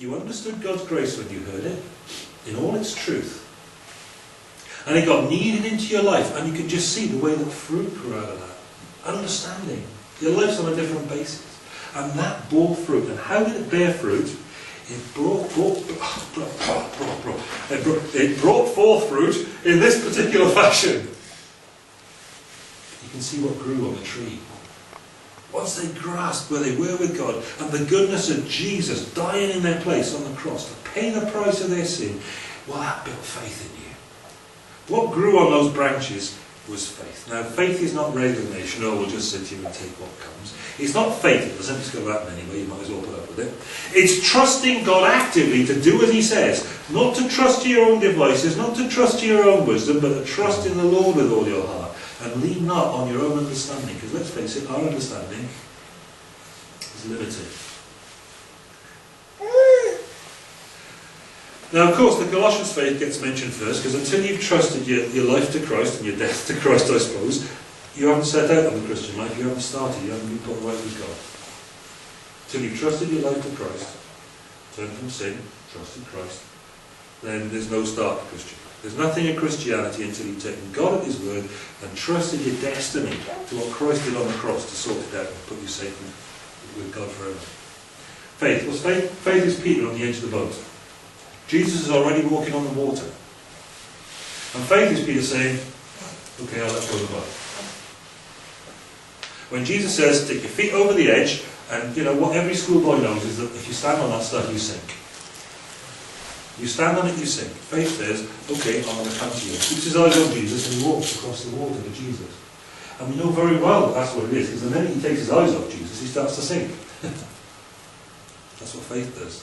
You understood God's grace when you heard it, in all its truth. And it got kneaded into your life, and you can just see the way that fruit grew out of that. Understanding. Your life's on a different basis. And that bore fruit. And how did it bear fruit? It brought forth fruit in this particular fashion. You can see what grew on the tree. Once they grasped where they were with God and the goodness of Jesus dying in their place on the cross to pay the price of their sin, well, that built faith in you. What grew on those branches was faith. Now, faith is not resignation, oh, we'll just sit here and take what comes. It's not faithless, and it's got that anyway, you might as well put up with it. It's trusting God actively to do as he says. Not to trust to your own devices, not to trust to your own wisdom, but to trust in the Lord with all your heart. And lean not on your own understanding, because let's face it, our understanding is limited. Now, of course, the Colossians faith gets mentioned first, because until you've trusted your life to Christ, and your death to Christ, I suppose, you haven't set out on the Christian life, you haven't started, you haven't been put right with God. Until you've trusted your life to Christ, turned from sin, trusted Christ, then there's no start to Christian life. There's nothing in Christianity until you've taken God at his word and trusted your destiny to what Christ did on the cross to sort it out and put you safe with God forever. Faith. What's faith? Faith is Peter on the edge of the boat. Jesus is already walking on the water. And faith is Peter saying, okay, I'll let go of the boat. When Jesus says, stick your feet over the edge, and you know what every schoolboy knows is that if you stand on that stuff, you sink. You stand on it, you sink. Faith says, okay, I'm going to come to you. He keeps his eyes on Jesus and he walks across the water to Jesus. And we know very well that that's what it is, because the minute he takes his eyes off Jesus, he starts to sink. That's what faith does.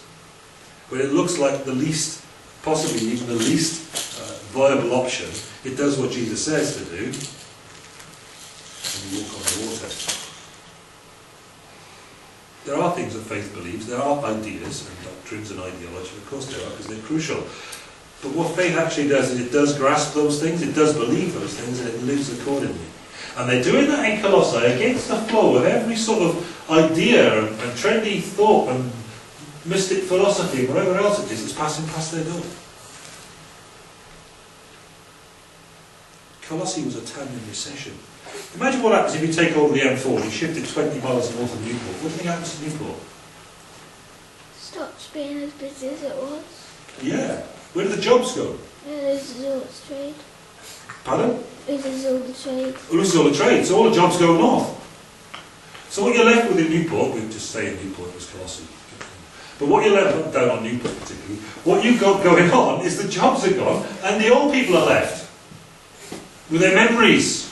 When it looks like the least, possibly even the least viable option, it does what Jesus says to do, and you walk on the water. There are things that faith believes, there are ideas and doctrines and ideology, of course there are, because they're crucial. But what faith actually does is it does grasp those things, it does believe those things, and it lives accordingly. And they're doing that in Colossae against the flow of every sort of idea and trendy thought and mystic philosophy and whatever else it is that's passing past their door. Colossae was a town in recession. Imagine what happens if you take over the M4 and you shift it 20 miles north of Newport. What do you think happens to Newport? Stops being as busy as it was. Yeah. Where do the jobs go? It loses all its trade. Pardon? It loses all the trade. It loses all the trade, so all the jobs go north. So what you're left with in Newport, we just say in Newport, it was Colossae. But what you're left down on Newport particularly, what you've got going on is the jobs are gone and the old people are left with their memories.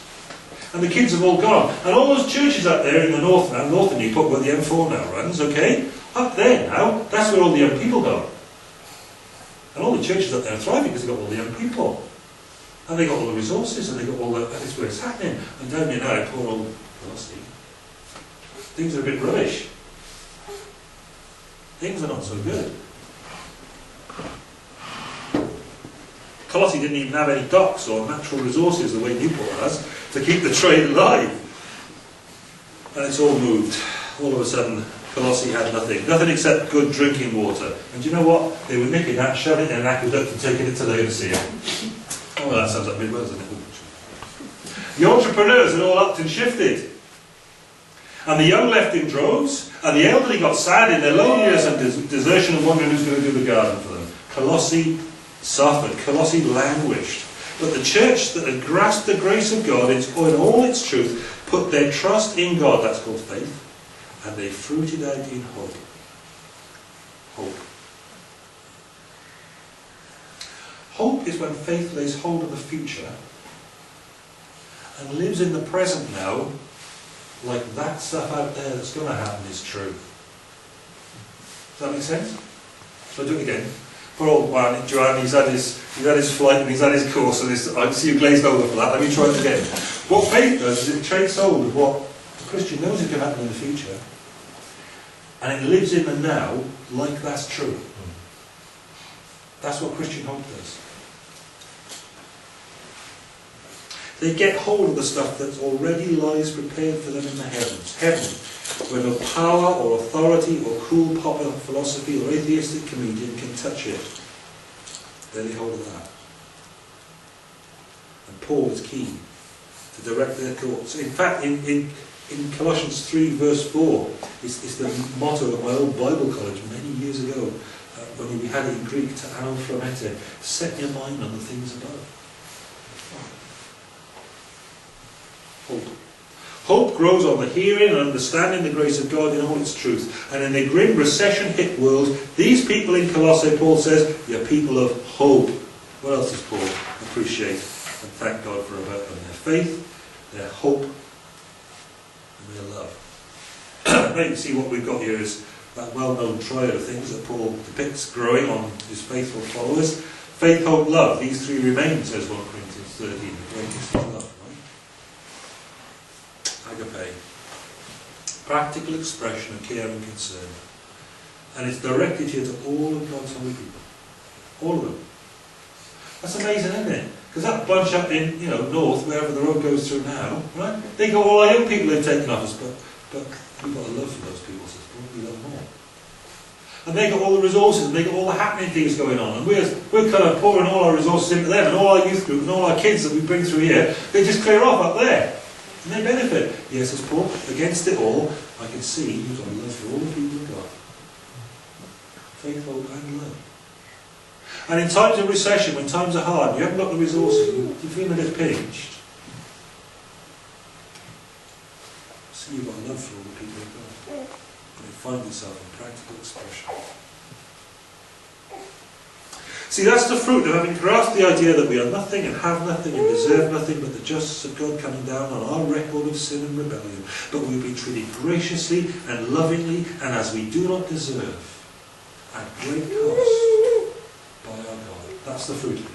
And the kids have all gone. And all those churches up there in the north now, north of Newport, where the M4 now runs, okay? Up there now, that's where all the young people go. And all the churches up there are thriving because they've got all the young people. And they've got all the resources, and they've got all the, that's where it's happening. And down here now, poor old Colossae, things are a bit rubbish. Things are not so good. Colossae didn't even have any docks or natural resources the way Newport has to keep the trade alive. And it's all moved. All of a sudden, Colossae had nothing. Nothing except good drinking water. And do you know what? They were nipping that, shoving it in an aqueduct and taking it to Laodicea. Oh, that sounds like Midwest, doesn't it? The entrepreneurs had all upped and shifted. And the young left in droves, and the elderly got sad in their loneliness and desertion and wondering who's going to do the garden for them. Colossae suffered. Colossae languished. But the church that had grasped the grace of God in all its truth put their trust in God, that's called faith, and they fruited out in hope. Hope. Hope is when faith lays hold of the future and lives in the present now, like that stuff out there that's going to happen is true. Does that make sense? So I'll do it again. Poor old man, Joanne, he's had his flight and he's had his course, and I see you glazed over for that. Let me try it again. What faith does is it takes hold of what the Christian knows is going to happen in the future, and it lives in the now like that's true. That's what Christian hope does. They get hold of the stuff that already lies prepared for them in the heavens. Heaven, where no power or authority or cool popular philosophy or atheistic comedian can touch it. They lay hold of that. And Paul is keen to direct their thoughts. In fact, in Colossians 3 verse 4, it's the motto of my old Bible college many years ago, when we had it in Greek, to anophromete, set your mind on the things above. Hope. Hope grows on the hearing and understanding the grace of God in all its truth. And in a grim recession-hit world, these people in Colossae, Paul says, you're people of hope. What else does Paul appreciate and thank God for about them? Their faith, their hope, and their love. Now you see what we've got here is that well-known triad of things that Paul depicts growing on his faithful followers. Faith, hope, love. These three remain, says 1 Corinthians 13, the greatest of love. Agape. Practical expression of care and concern. And it's directed here to all of God's holy people. All of them. That's amazing, isn't it? Because that bunch up in, north, wherever the road goes through now, right? They got all our young people they've taken off us, but we've got a love for those people, so we love more. And they got all the resources, and they got all the happening things going on, and we're kind of pouring all our resources into them, and all our youth group, and all our kids that we bring through here, they just clear off up there. And they benefit. Yes, as Paul, against it all, I can see you've got love for all the people of God. Faith, hope, and love. And in times of recession, when times are hard, you haven't got the resources, you feel a bit pinched. See, you've got love for all the people of God. And it finds itself in practical expression. See, that's the fruit of having grasped the idea that we are nothing and have nothing and deserve nothing but the justice of God coming down on our record of sin and rebellion. But we've been treated graciously and lovingly and as we do not deserve, at great cost, by our God. That's the fruit of it.